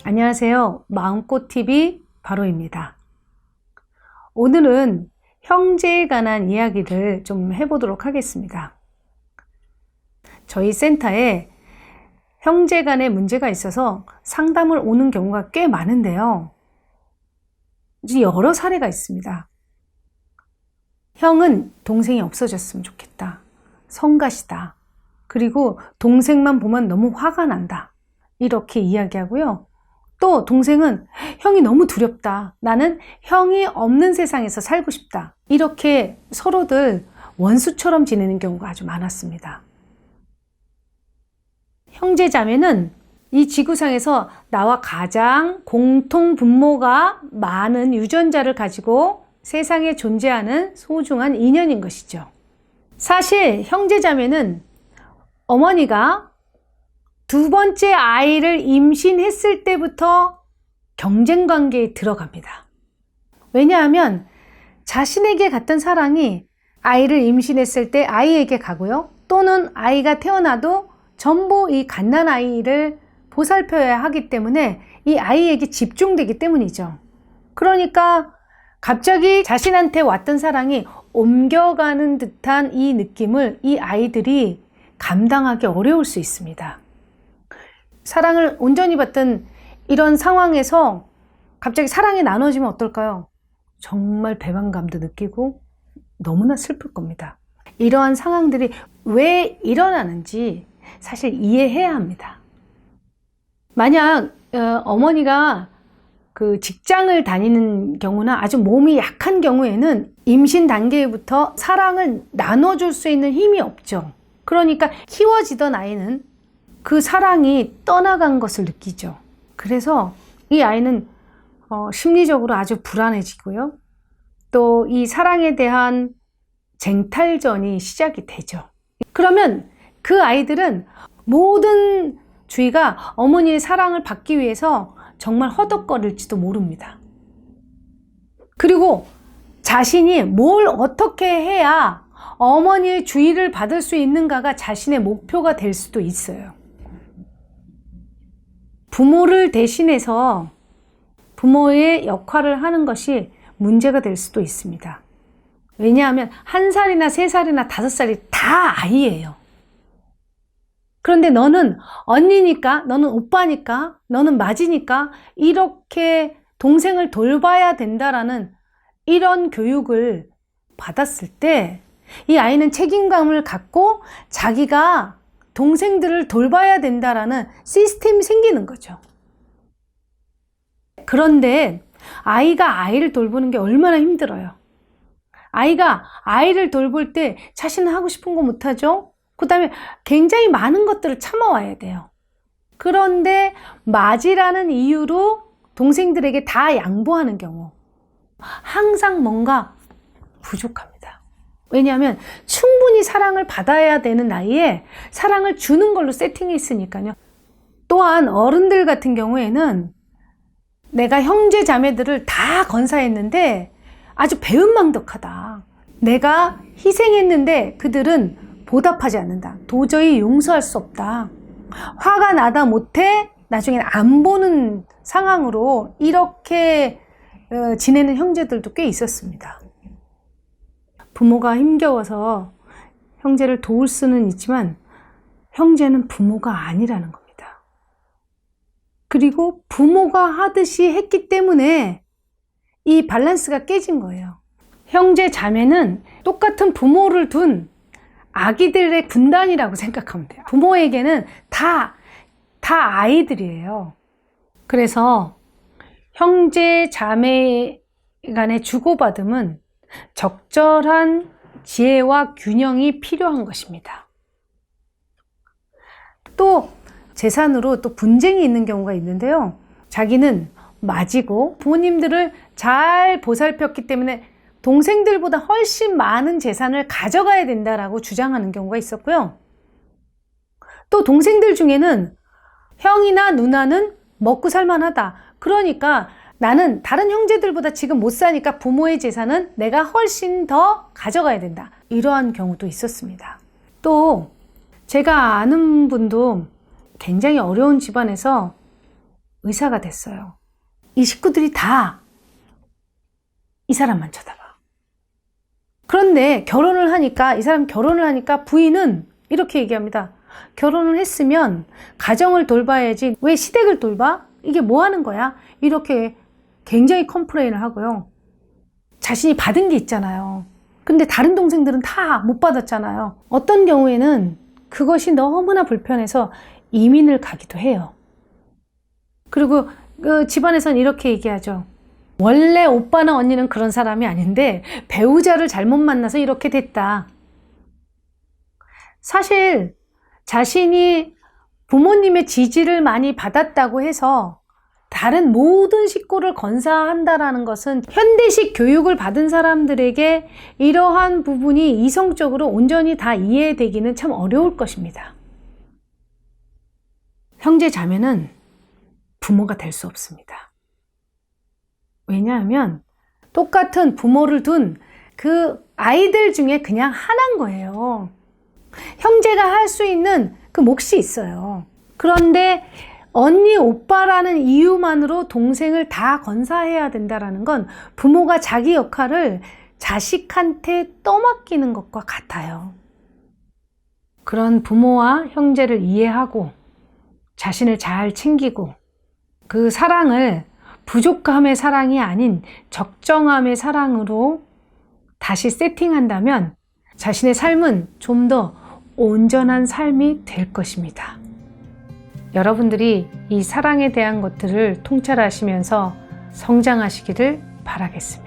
안녕하세요. 마음꽃TV 바로입니다. 오늘은 형제에 관한 이야기를 좀 해보도록 하겠습니다. 저희 센터에 형제 간에 문제가 있어서 상담을 오는 경우가 꽤 많은데요. 여러 사례가 있습니다. 형은 동생이 없어졌으면 좋겠다. 성가시다. 그리고 동생만 보면 너무 화가 난다. 이렇게 이야기하고요. 또 동생은 형이 너무 두렵다. 나는 형이 없는 세상에서 살고 싶다. 이렇게 서로들 원수처럼 지내는 경우가 아주 많았습니다. 형제자매는 이 지구상에서 나와 가장 공통 분모가 많은 유전자를 가지고 세상에 존재하는 소중한 인연인 것이죠. 사실 형제자매는 어머니가 두 번째 아이를 임신했을 때부터 경쟁 관계에 들어갑니다. 왜냐하면 자신에게 갔던 사랑이 아이를 임신했을 때 아이에게 가고요. 또는 아이가 태어나도 전부 이 갓난아이를 보살펴야 하기 때문에 이 아이에게 집중되기 때문이죠. 그러니까 갑자기 자신한테 왔던 사랑이 옮겨가는 듯한 이 느낌을 이 아이들이 감당하기 어려울 수 있습니다. 사랑을 온전히 받던 이런 상황에서 갑자기 사랑이 나눠지면 어떨까요? 정말 배반감도 느끼고 너무나 슬플 겁니다. 이러한 상황들이 왜 일어나는지 사실 이해해야 합니다. 만약 어머니가 그 직장을 다니는 경우나 아주 몸이 약한 경우에는 임신 단계부터 사랑을 나눠줄 수 있는 힘이 없죠. 그러니까 키워지던 아이는 그 사랑이 떠나간 것을 느끼죠. 그래서 이 아이는 심리적으로 아주 불안해지고요. 또 이 사랑에 대한 쟁탈전이 시작이 되죠. 그러면 그 아이들은 모든 주위가 어머니의 사랑을 받기 위해서 정말 허덕거릴지도 모릅니다. 그리고 자신이 뭘 어떻게 해야 어머니의 주의를 받을 수 있는가가 자신의 목표가 될 수도 있어요. 부모를 대신해서 부모의 역할을 하는 것이 문제가 될 수도 있습니다. 왜냐하면 1살이나 3살이나 5살이 다 아이예요. 그런데 너는 언니니까, 너는 오빠니까, 너는 맞이니까 이렇게 동생을 돌봐야 된다라는 이런 교육을 받았을 때 이 아이는 책임감을 갖고 자기가 동생들을 돌봐야 된다라는 시스템이 생기는 거죠. 그런데 아이가 아이를 돌보는 게 얼마나 힘들어요. 아이가 아이를 돌볼 때 자신은 하고 싶은 거 못하죠. 그 다음에 굉장히 많은 것들을 참아와야 돼요. 그런데 맞이라는 이유로 동생들에게 다 양보하는 경우 항상 뭔가 부족합니다. 왜냐하면 충분히 사랑을 받아야 되는 나이에 사랑을 주는 걸로 세팅해 있으니까요. 또한 어른들 같은 경우에는 내가 형제 자매들을 다 건사했는데 아주 배은망덕하다. 내가 희생했는데 그들은 보답하지 않는다. 도저히 용서할 수 없다. 화가 나다 못해 나중에는 안 보는 상황으로 이렇게 지내는 형제들도 꽤 있었습니다. 부모가 힘겨워서 형제를 도울 수는 있지만 형제는 부모가 아니라는 겁니다. 그리고 부모가 하듯이 했기 때문에 이 밸런스가 깨진 거예요. 형제 자매는 똑같은 부모를 둔 아기들의 군단이라고 생각하면 돼요. 부모에게는 다 아이들이에요. 그래서 형제 자매 간의 주고받음은 적절한 지혜와 균형이 필요한 것입니다. 또 재산으로 또 분쟁이 있는 경우가 있는데요. 자기는 맞이고 부모님들을 잘 보살폈기 때문에 동생들보다 훨씬 많은 재산을 가져가야 된다라고 주장하는 경우가 있었고요. 또 동생들 중에는 형이나 누나는 먹고 살만하다. 그러니까 나는 다른 형제들보다 지금 못 사니까 부모의 재산은 내가 훨씬 더 가져가야 된다. 이러한 경우도 있었습니다. 또 제가 아는 분도 굉장히 어려운 집안에서 의사가 됐어요. 이 식구들이 다 이 사람만 쳐다봐. 그런데 이 사람 결혼을 하니까 부인은 이렇게 얘기합니다. 결혼을 했으면 가정을 돌봐야지 왜 시댁을 돌봐? 이게 뭐 하는 거야? 이렇게 굉장히 컴플레인을 하고요. 자신이 받은 게 있잖아요. 근데 다른 동생들은 다 못 받았잖아요. 어떤 경우에는 그것이 너무나 불편해서 이민을 가기도 해요. 그리고 그 집안에서는 이렇게 얘기하죠. 원래 오빠나 언니는 그런 사람이 아닌데 배우자를 잘못 만나서 이렇게 됐다. 사실 자신이 부모님의 지지를 많이 받았다고 해서 다른 모든 식구를 건사한다라는 것은 현대식 교육을 받은 사람들에게 이러한 부분이 이성적으로 온전히 다 이해되기는 참 어려울 것입니다. 형제 자매는 부모가 될 수 없습니다. 왜냐하면 똑같은 부모를 둔 그 아이들 중에 그냥 하나인 거예요. 형제가 할 수 있는 그 몫이 있어요. 그런데 언니, 오빠라는 이유만으로 동생을 다 건사해야 된다는 건 부모가 자기 역할을 자식한테 떠맡기는 것과 같아요. 그런 부모와 형제를 이해하고 자신을 잘 챙기고 그 사랑을 부족함의 사랑이 아닌 적정함의 사랑으로 다시 세팅한다면 자신의 삶은 좀 더 온전한 삶이 될 것입니다. 여러분들이 이 사랑에 대한 것들을 통찰하시면서 성장하시기를 바라겠습니다.